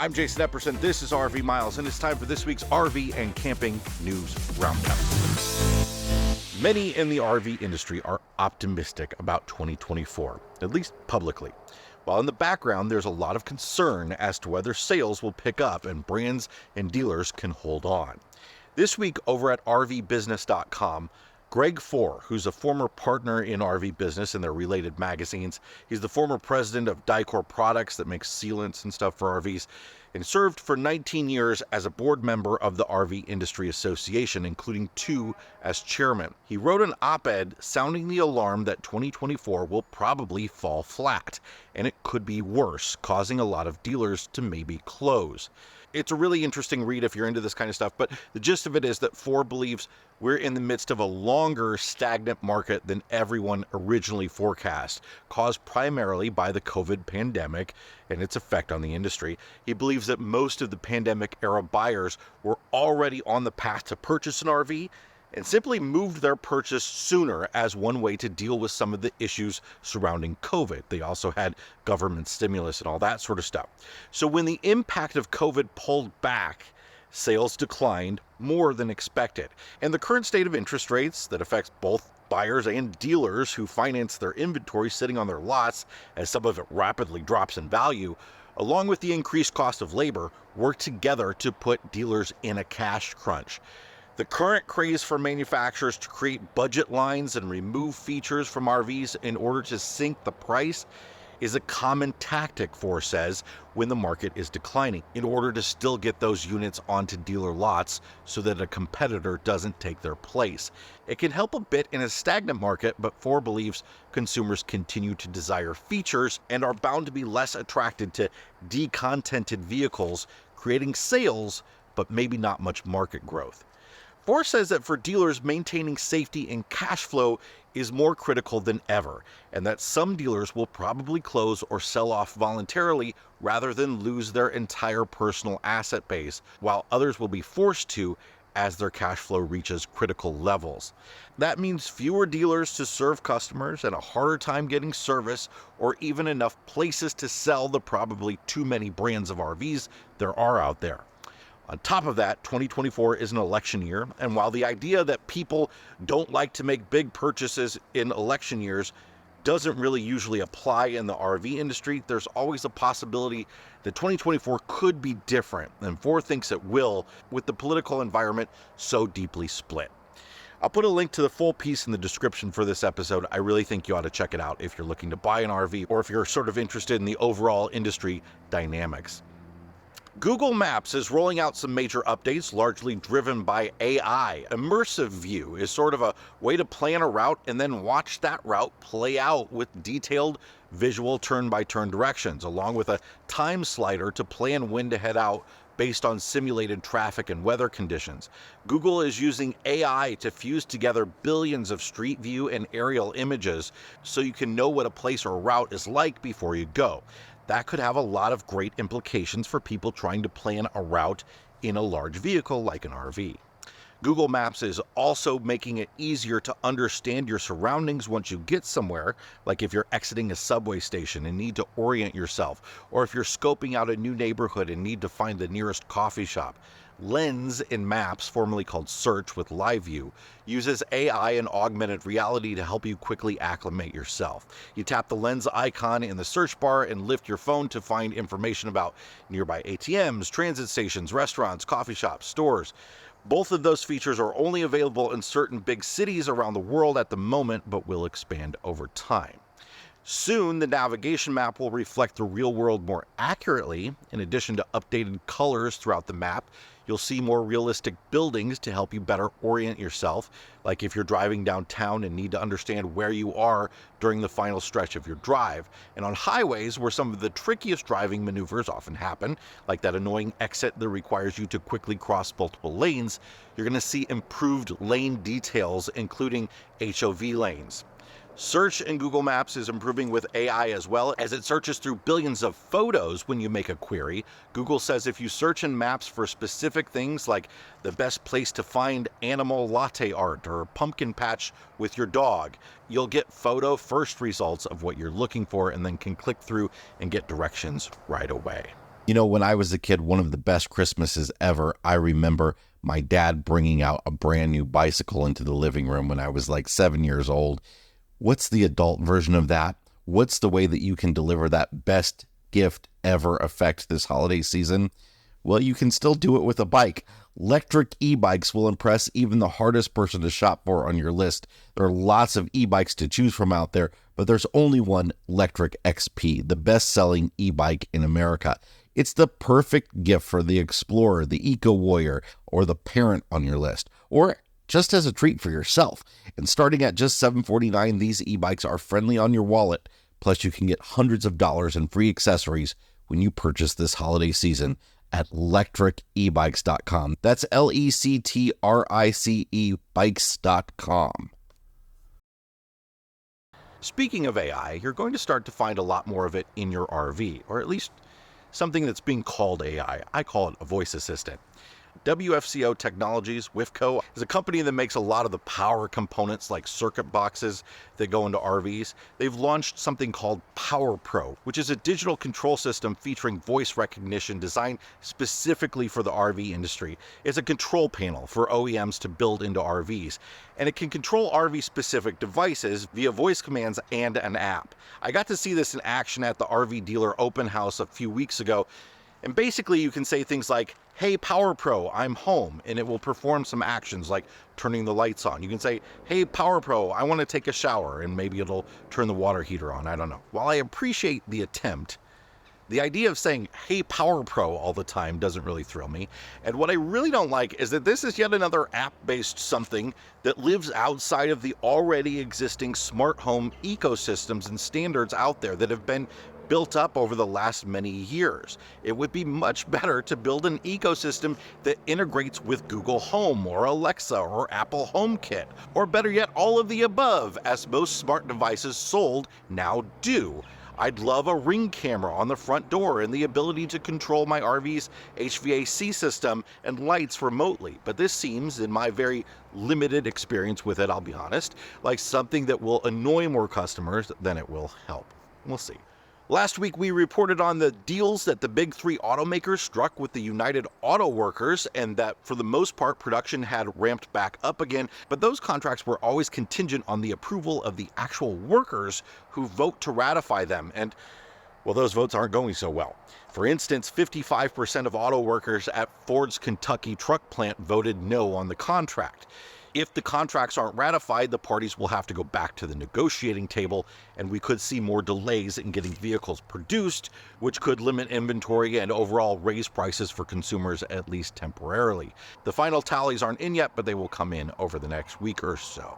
I'm Jason Epperson. This is RV Miles, and it's time for this week's RV and Camping News Roundup. Many in the RV industry are optimistic about 2024, at least publicly. While in the background, there's a lot of concern as to whether sales will pick up and brands and dealers can hold on. This week over at RVBusiness.com, Greg Fohr, who's a former partner in RV Business and their related magazines, he's the former president of Dicor Products that makes sealants and stuff for RVs, and served for 19 years as a board member of the RV Industry Association, including 2 as chairman. He wrote an op-ed sounding the alarm that 2024 will probably fall flat, and it could be worse, causing a lot of dealers to maybe close. It's a really interesting read if you're into this kind of stuff, but the gist of it is that Fohr believes we're in the midst of a longer stagnant market than everyone originally forecast, caused primarily by the COVID pandemic and its effect on the industry. He believes that most of the pandemic-era buyers were already on the path to purchase an RV and simply moved their purchase sooner as one way to deal with some of the issues surrounding COVID. They also had government stimulus and all that sort of stuff. So when the impact of COVID pulled back, sales declined more than expected. And the current state of interest rates that affects both buyers and dealers who finance their inventory sitting on their lots as some of it rapidly drops in value, along with the increased cost of labor, work together to put dealers in a cash crunch. The current craze for manufacturers to create budget lines and remove features from RVs in order to sink the price is a common tactic, Fohr says, when the market is declining, in order to still get those units onto dealer lots so that a competitor doesn't take their place. It can help a bit in a stagnant market, but Fohr believes consumers continue to desire features and are bound to be less attracted to decontented vehicles, creating sales, but maybe not much market growth. Fohr says that for dealers, maintaining safety and cash flow is more critical than ever, and that some dealers will probably close or sell off voluntarily rather than lose their entire personal asset base, while others will be forced to as their cash flow reaches critical levels. That means fewer dealers to serve customers and a harder time getting service or even enough places to sell the probably too many brands of RVs there are out there. On top of that, 2024 is an election year, and while the idea that people don't like to make big purchases in election years doesn't really usually apply in the RV industry, there's always a possibility that 2024 could be different, and Fohr thinks it will, with the political environment so deeply split. I'll put a link to the full piece in the description for this episode. I really think you ought to check it out if you're looking to buy an RV or if you're sort of interested in the overall industry dynamics. Google Maps is rolling out some major updates, largely driven by AI. Immersive View is sort of a way to plan a route and then watch that route play out with detailed visual turn-by-turn directions, along with a time slider to plan when to head out based on simulated traffic and weather conditions. Google is using AI to fuse together billions of street view and aerial images so you can know what a place or route is like before you go. That could have a lot of great implications for people trying to plan a route in a large vehicle like an RV. Google Maps is also making it easier to understand your surroundings once you get somewhere, like if you're exiting a subway station and need to orient yourself, or if you're scoping out a new neighborhood and need to find the nearest coffee shop. Lens in Maps, formerly called Search with Live View, uses AI and augmented reality to help you quickly acclimate yourself. You tap the Lens icon in the search bar and lift your phone to find information about nearby ATMs, transit stations, restaurants, coffee shops, stores. Both of those features are only available in certain big cities around the world at the moment, but will expand over time. Soon, the navigation map will reflect the real world more accurately. In addition to updated colors throughout the map, you'll see more realistic buildings to help you better orient yourself, like if you're driving downtown and need to understand where you are during the final stretch of your drive. And on highways, where some of the trickiest driving maneuvers often happen, like that annoying exit that requires you to quickly cross multiple lanes, you're going to see improved lane details, including HOV lanes. Search in Google Maps is improving with AI as well, as it searches through billions of photos when you make a query. Google says if you search in Maps for specific things like the best place to find animal latte art or pumpkin patch with your dog, you'll get photo first results of what you're looking for and then can click through and get directions right away. When I was a kid, one of the best Christmases ever, I remember my dad bringing out a brand new bicycle into the living room when I was like 7 years old. What's the adult version of that? What's the way that you can deliver that best gift ever effect this holiday season? Well, you can still do it with a bike. Electric e-bikes will impress even the hardest person to shop for on your list. There are lots of e-bikes to choose from out there, but there's only one Lectric XP, the best-selling e-bike in America. It's the perfect gift for the explorer, the eco-warrior, or the parent on your list, or just as a treat for yourself. And starting at just $749, these e-bikes are friendly on your wallet. Plus, you can get hundreds of dollars in free accessories when you purchase this holiday season at lectricebikes.com. That's LECTRICE bikes.com. Speaking of AI, you're going to start to find a lot more of it in your RV, or at least something that's being called AI. I call it a voice assistant. WFCO Technologies, WFCO, is a company that makes a lot of the power components like circuit boxes that go into RVs. They've launched something called Power Pro, which is a digital control system featuring voice recognition designed specifically for the RV industry. It's a control panel for OEMs to build into RVs, and it can control RV-specific devices via voice commands and an app. I got to see this in action at the RV dealer open house a few weeks ago. And basically you can say things like, "Hey Power Pro, I'm home," and it will perform some actions like turning the lights on. You can say, "Hey Power Pro, I want to take a shower," and maybe it'll turn the water heater on. I don't know. While I appreciate the attempt, the idea of saying, "Hey Power Pro" all the time doesn't really thrill me. And what I really don't like is that this is yet another app-based something that lives outside of the already existing smart home ecosystems and standards out there that have been built up over the last many years. It would be much better to build an ecosystem that integrates with Google Home or Alexa or Apple HomeKit, or better yet, all of the above, as most smart devices sold now do. I'd love a Ring camera on the front door and the ability to control my RV's HVAC system and lights remotely, but this seems, in my very limited experience with it, I'll be honest, like something that will annoy more customers than it will help. We'll see. Last week, we reported on the deals that the big three automakers struck with the United Auto Workers, and that for the most part, production had ramped back up again, but those contracts were always contingent on the approval of the actual workers who vote to ratify them, and well, those votes aren't going so well. For instance, 55% of auto workers at Ford's Kentucky truck plant voted no on the contract. If the contracts aren't ratified, the parties will have to go back to the negotiating table, and we could see more delays in getting vehicles produced, which could limit inventory and overall raise prices for consumers, at least temporarily. The final tallies aren't in yet, but they will come in over the next week or so.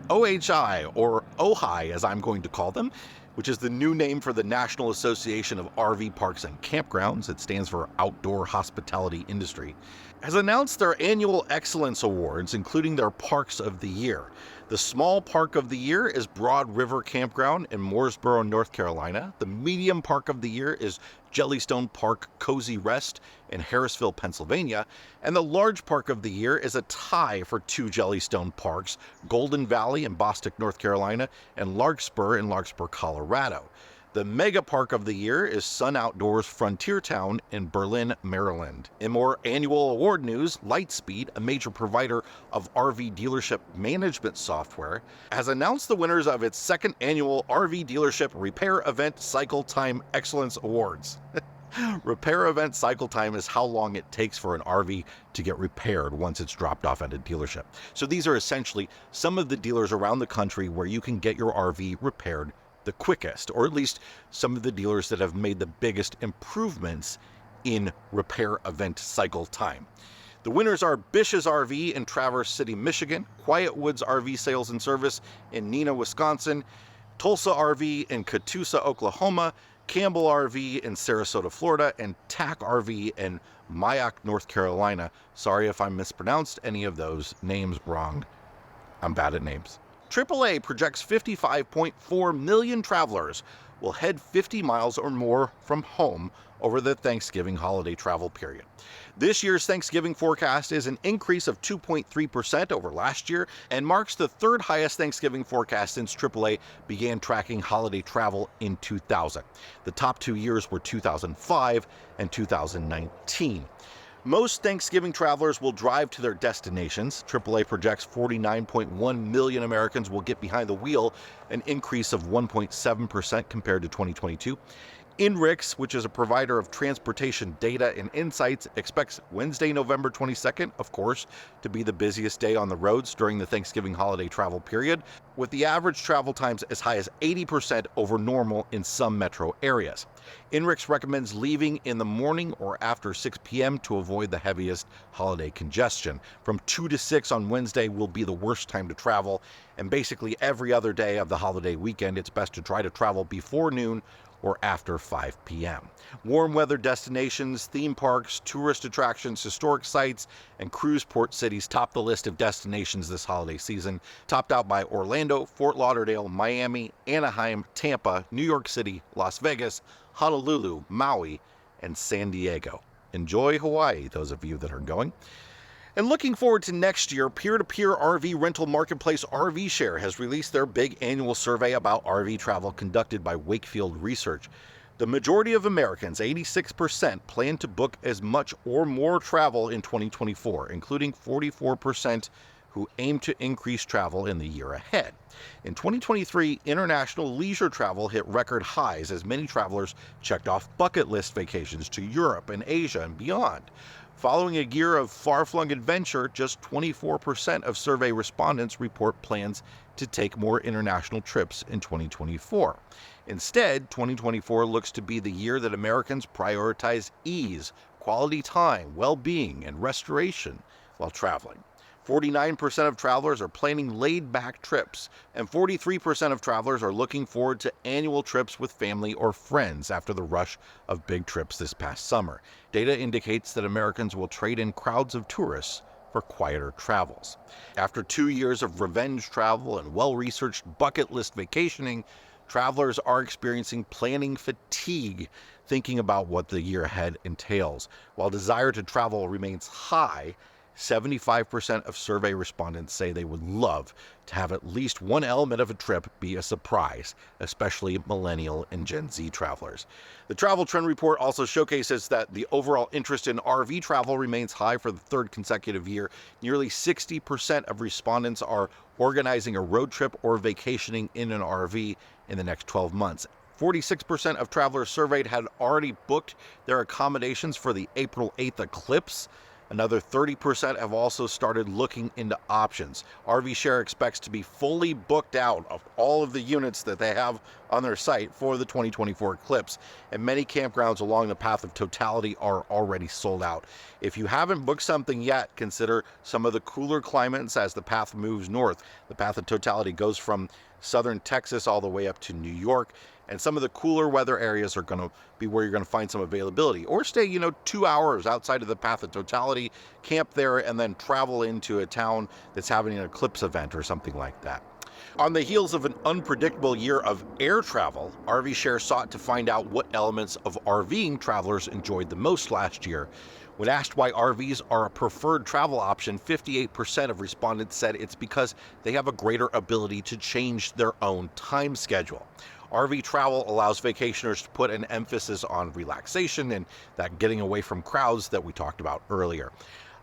OHI, or OHI as I'm going to call them, which is the new name for the National Association of RV Parks and Campgrounds, it stands for Outdoor Hospitality Industry, has announced their annual Excellence Awards, including their Parks of the Year. The Small Park of the Year is Broad River Campground in Mooresboro, North Carolina. The Medium Park of the Year is Jellystone Park Cozy Rest in Harrisville, Pennsylvania. And the Large Park of the Year is a tie for two Jellystone parks, Golden Valley in Bostic, North Carolina, and Larkspur in Larkspur, Colorado. The Mega Park of the Year is Sun Outdoors Frontier Town in Berlin, Maryland. In more annual award news, Lightspeed, a major provider of RV dealership management software, has announced the winners of its second annual RV Dealership Repair Event Cycle Time Excellence Awards. Repair event cycle time is how long it takes for an RV to get repaired once it's dropped off at a dealership. So these are essentially some of the dealers around the country where you can get your RV repaired the quickest, or at least some of the dealers that have made the biggest improvements in repair event cycle time. The winners are Bish's RV in Traverse City, Michigan, Quiet Woods RV Sales and Service in Neenah, Wisconsin, Tulsa RV in Catoosa, Oklahoma, Campbell RV in Sarasota, Florida, and TAC RV in Mayock, North Carolina. Sorry if I mispronounced any of those names wrong. I'm bad at names. AAA projects 55.4 million travelers will head 50 miles or more from home over the Thanksgiving holiday travel period. This year's Thanksgiving forecast is an increase of 2.3% over last year and marks the third highest Thanksgiving forecast since AAA began tracking holiday travel in 2000. The top 2 years were 2005 and 2019. Most Thanksgiving travelers will drive to their destinations. AAA projects 49.1 million Americans will get behind the wheel, an increase of 1.7% compared to 2022. INRIX, which is a provider of transportation data and insights, expects Wednesday, November 22nd, of course, to be the busiest day on the roads during the Thanksgiving holiday travel period, with the average travel times as high as 80% over normal in some metro areas. INRIX recommends leaving in the morning or after 6 p.m. to avoid the heaviest holiday congestion. From 2 to 6 on Wednesday will be the worst time to travel, and basically every other day of the holiday weekend, it's best to try to travel before noon or after 5 p.m. Warm weather destinations, theme parks, tourist attractions, historic sites, and cruise port cities top the list of destinations this holiday season, topped out by Orlando, Fort Lauderdale, Miami, Anaheim, Tampa, New York City, Las Vegas, Honolulu, Maui, and San Diego. Enjoy Hawaii, those of you that are going. And looking forward to next year, peer-to-peer RV rental marketplace RVshare has released their big annual survey about RV travel conducted by Wakefield Research. The majority of Americans, 86%, plan to book as much or more travel in 2024, including 44% who aim to increase travel in the year ahead. In 2023, international leisure travel hit record highs as many travelers checked off bucket list vacations to Europe and Asia and beyond. Following a year of far-flung adventure, just 24% of survey respondents report plans to take more international trips in 2024. Instead, 2024 looks to be the year that Americans prioritize ease, quality time, well-being, and restoration while traveling. 49% of travelers are planning laid-back trips, and 43% of travelers are looking forward to annual trips with family or friends after the rush of big trips this past summer. Data indicates that Americans will trade in crowds of tourists for quieter travels. After 2 years of revenge travel and well-researched bucket list vacationing, travelers are experiencing planning fatigue, thinking about what the year ahead entails. While desire to travel remains high, 75% of survey respondents say they would love to have at least one element of a trip be a surprise, especially millennial and Gen Z travelers. The Travel Trend Report also showcases that the overall interest in RV travel remains high for the third consecutive year. Nearly 60% of respondents are organizing a road trip or vacationing in an RV in the next 12 months. 46% of travelers surveyed had already booked their accommodations for the April 8th eclipse. Another 30% have also started looking into options. RVshare expects to be fully booked out of all of the units that they have on their site for the 2024 eclipse, and many campgrounds along the path of totality are already sold out. If you haven't booked something yet, consider some of the cooler climates as the path moves north. The path of totality goes from southern Texas all the way up to New York, and some of the cooler weather areas are going to be where you're going to find some availability. Or stay, 2 hours outside of the path of totality, camp there, and then travel into a town that's having an eclipse event or something like that. On the heels of an unpredictable year of air travel, RVshare sought to find out what elements of RVing travelers enjoyed the most last year. When asked why RVs are a preferred travel option, 58% of respondents said it's because they have a greater ability to change their own time schedule. RV travel allows vacationers to put an emphasis on relaxation and that getting away from crowds that we talked about earlier.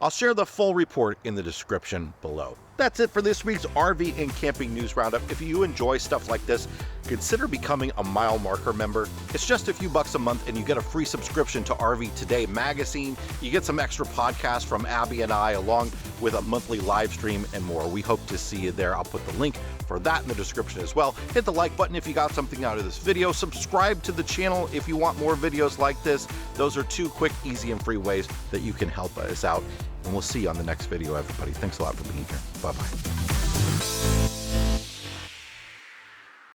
I'll share the full report in the description below. That's it for this week's RV and Camping News Roundup. If you enjoy stuff like this, consider becoming a Mile Marker member. It's just a few bucks a month and you get a free subscription to RV Today magazine. You get some extra podcasts from Abby and I along with a monthly live stream and more. We hope to see you there. I'll put the link for that in the description as well. Hit the like button if you got something out of this video. Subscribe to the channel if you want more videos like this. Those are 2 quick, easy, and free ways that you can help us out. And we'll see you on the next video, everybody. Thanks a lot for being here. Bye-bye.